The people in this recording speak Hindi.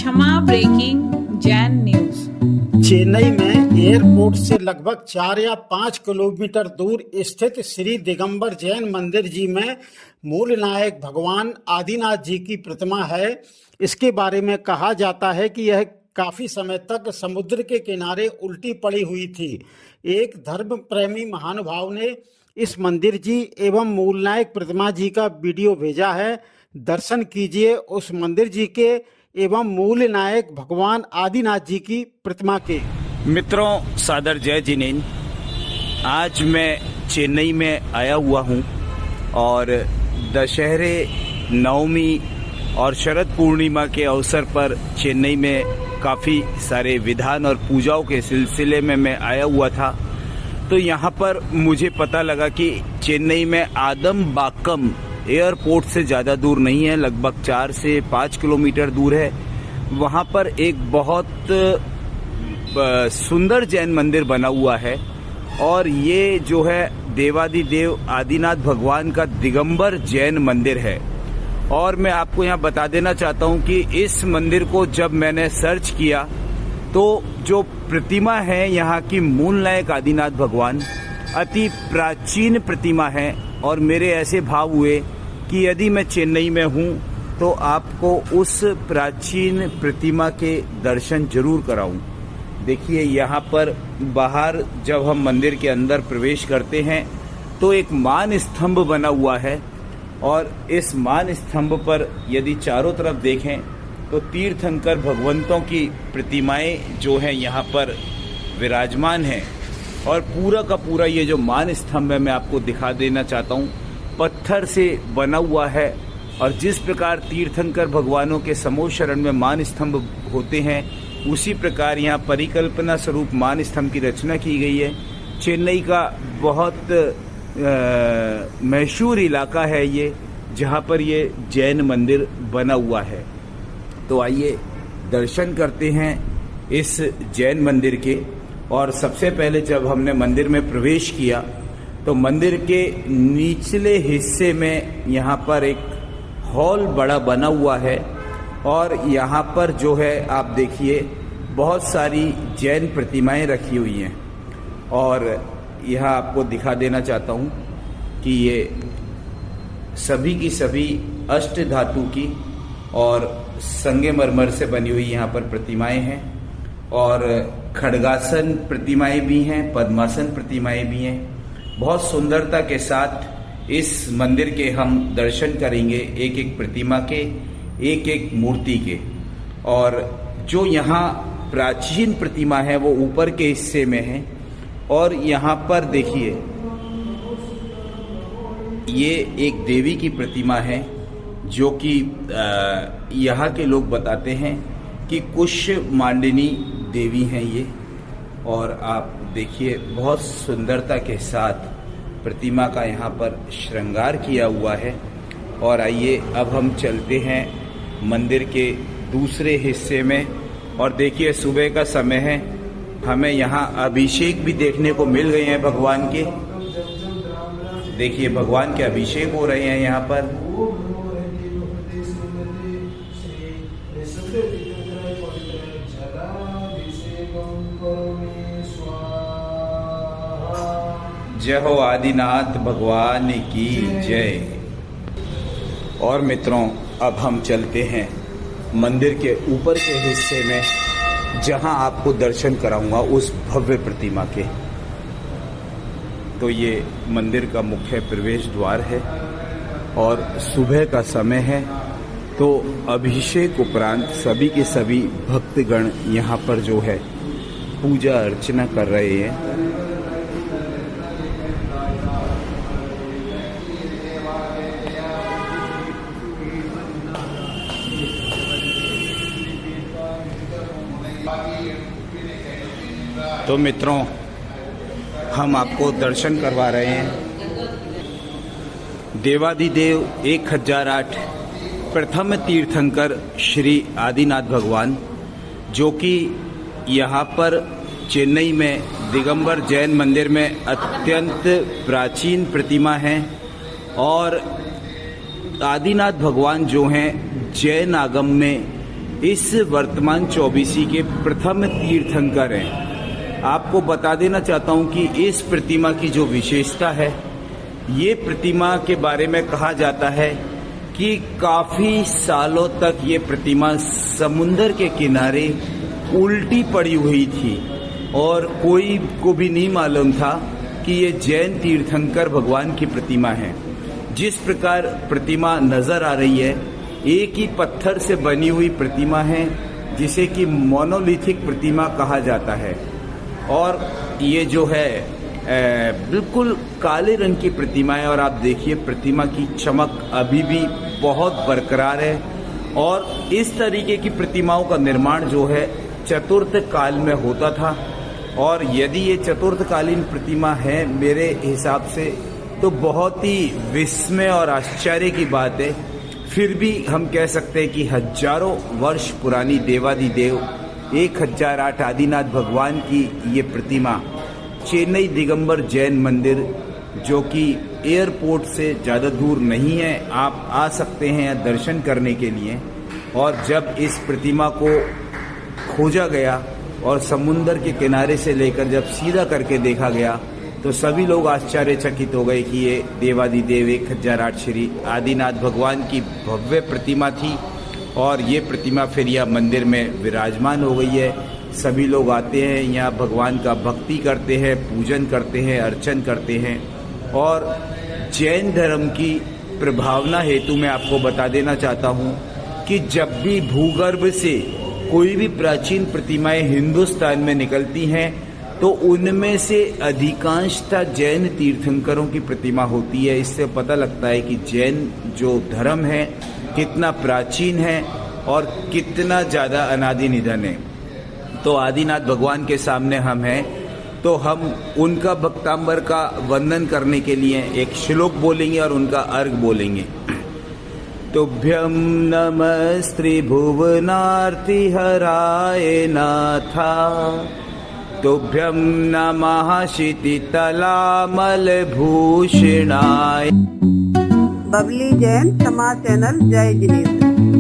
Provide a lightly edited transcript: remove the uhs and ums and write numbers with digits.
क्षमा ब्रेकिंग जैन न्यूज। चेन्नई में एयरपोर्ट से लगभग 4 या 5 किलोमीटर दूर स्थित श्री दिगंबर जैन मंदिर जी में मूल नायक भगवान आदिनाथ जी की प्रतिमा है। इसके बारे में कहा जाता है कि यह काफी समय तक समुद्र के किनारे उल्टी पड़ी हुई थी। एक धर्म प्रेमी महानुभाव ने इस मंदिर जी एवं मूल नायक प्रतिमा जी का वीडियो भेजा है। दर्शन कीजिए उस मंदिर जी के एवं मूल नायक भगवान आदिनाथ जी की प्रतिमा के। मित्रों, सादर जय जिनेन। आज मैं चेन्नई में आया हुआ हूँ और दशहरे, नवमी और शरद पूर्णिमा के अवसर पर चेन्नई में काफ़ी सारे विधान और पूजाओं के सिलसिले में मैं आया हुआ था। तो यहाँ पर मुझे पता लगा कि चेन्नई में आदमबाक्कम एयरपोर्ट से ज़्यादा दूर नहीं है, लगभग 4 से 5 किलोमीटर दूर है। वहाँ पर एक बहुत सुंदर जैन मंदिर बना हुआ है और ये जो है देवादिदेव आदिनाथ भगवान का दिगंबर जैन मंदिर है। और मैं आपको यहाँ बता देना चाहता हूँ कि इस मंदिर को जब मैंने सर्च किया तो जो प्रतिमा है यहाँ की मूल नायक आदिनाथ भगवान, अति प्राचीन प्रतिमा है। और मेरे ऐसे भाव हुए कि यदि मैं चेन्नई में हूँ तो आपको उस प्राचीन प्रतिमा के दर्शन जरूर कराऊं। देखिए, यहाँ पर बाहर जब हम मंदिर के अंदर प्रवेश करते हैं तो एक मान स्तंभ बना हुआ है और इस मान स्तंभ पर यदि चारों तरफ देखें तो तीर्थंकर भगवंतों की प्रतिमाएं जो हैं यहाँ पर विराजमान हैं। और पूरा का पूरा ये जो मान स्तंभ है मैं आपको दिखा देना चाहता हूँ, पत्थर से बना हुआ है। और जिस प्रकार तीर्थंकर भगवानों के समोह शरण में मान स्तंभ होते हैं, उसी प्रकार यहाँ परिकल्पना स्वरूप मान स्तंभ की रचना की गई है। चेन्नई का बहुत मशहूर इलाका है ये, जहाँ पर ये जैन मंदिर बना हुआ है। तो आइए दर्शन करते हैं इस जैन मंदिर के। और सबसे पहले जब हमने मंदिर में प्रवेश किया तो मंदिर के निचले हिस्से में यहाँ पर एक हॉल बड़ा बना हुआ है और यहाँ पर जो है आप देखिए बहुत सारी जैन प्रतिमाएं रखी हुई हैं। और यहाँ आपको दिखा देना चाहता हूँ कि ये सभी की सभी अष्ट धातु की और संगमरमर से बनी हुई यहाँ पर प्रतिमाएं हैं। और खड्गासन प्रतिमाएं भी हैं, पद्मासन प्रतिमाएं भी हैं। बहुत सुंदरता के साथ इस मंदिर के हम दर्शन करेंगे, एक एक प्रतिमा के, एक एक मूर्ति के। और जो यहाँ प्राचीन प्रतिमा है वो ऊपर के हिस्से में है। और यहाँ पर देखिए, ये एक देवी की प्रतिमा है जो कि यहाँ के लोग बताते हैं कि कुष्मांडिनी देवी हैं ये। और आप देखिए बहुत सुंदरता के साथ प्रतिमा का यहाँ पर श्रृंगार किया हुआ है। और आइए अब हम चलते हैं मंदिर के दूसरे हिस्से में। और देखिए सुबह का समय है, हमें यहाँ अभिषेक भी देखने को मिल गए हैं भगवान के। देखिए भगवान के अभिषेक हो रहे हैं यहाँ पर। जय हो आदिनाथ भगवान की जय। और मित्रों, अब हम चलते हैं मंदिर के ऊपर के हिस्से में, जहां आपको दर्शन कराऊंगा उस भव्य प्रतिमा के। तो ये मंदिर का मुख्य प्रवेश द्वार है और सुबह का समय है। तो अभिषेक उपरांत सभी के सभी भक्तगण यहाँ पर जो है पूजा अर्चना कर रहे हैं। तो मित्रों, हम आपको दर्शन करवा रहे हैं देवादिदेव 1008 प्रथम तीर्थंकर श्री आदिनाथ भगवान, जो कि यहाँ पर चेन्नई में दिगंबर जैन मंदिर में अत्यंत प्राचीन प्रतिमा है। और आदिनाथ भगवान जो हैं जैन आगम में इस वर्तमान चौबीसी के प्रथम तीर्थंकर हैं। आपको बता देना चाहता हूं कि इस प्रतिमा की जो विशेषता है, ये प्रतिमा के बारे में कहा जाता है कि काफी सालों तक ये प्रतिमा समुद्र के किनारे उल्टी पड़ी हुई थी और कोई को भी नहीं मालूम था कि ये जैन तीर्थंकर भगवान की प्रतिमा है। जिस प्रकार प्रतिमा नजर आ रही है, एक ही पत्थर से बनी हुई प्रतिमा है जिसे कि मोनोलिथिक प्रतिमा कहा जाता है। और ये जो है बिल्कुल काले रंग की प्रतिमा है और आप देखिए प्रतिमा की चमक अभी भी बहुत बरकरार है। और इस तरीके की प्रतिमाओं का निर्माण जो है चतुर्थ काल में होता था। और यदि ये चतुर्थकालीन प्रतिमा है मेरे हिसाब से तो बहुत ही विस्मय और आश्चर्य की बात है। फिर भी हम कह सकते हैं कि हजारों वर्ष पुरानी देवादिदेव 1008 आदिनाथ भगवान की ये प्रतिमा चेन्नई दिगंबर जैन मंदिर, जो कि एयरपोर्ट से ज़्यादा दूर नहीं है, आप आ सकते हैं यहाँ दर्शन करने के लिए। और जब इस प्रतिमा को खोजा गया और समुंदर के किनारे से लेकर जब सीधा करके देखा गया तो सभी लोग आश्चर्यचकित हो गए कि ये देवादिदेव 1008 श्री आदिनाथ भगवान की भव्य प्रतिमा थी। और ये प्रतिमा फिर यह मंदिर में विराजमान हो गई है। सभी लोग आते हैं यहाँ, भगवान का भक्ति करते हैं, पूजन करते हैं, अर्चन करते हैं। और जैन धर्म की प्रभावना हेतु मैं आपको बता देना चाहता हूँ कि जब भी भूगर्भ से कोई भी प्राचीन प्रतिमाएं हिंदुस्तान में निकलती हैं तो उनमें से अधिकांशतः जैन तीर्थंकरों की प्रतिमा होती है। इससे पता लगता है कि जैन जो धर्म है कितना प्राचीन है और कितना ज़्यादा अनादि निधन है। तो आदिनाथ भगवान के सामने हम हैं तो हम उनका भक्तांबर का वंदन करने के लिए एक श्लोक बोलेंगे और उनका अर्घ बोलेंगे। तुभ्यं नमस्त्रि भुवनार्ति हराय नाथा, तुभ्यं नमः शीतलामल भूषणाय। बबली जैन समाज चैनल जय जिनेन्द्र।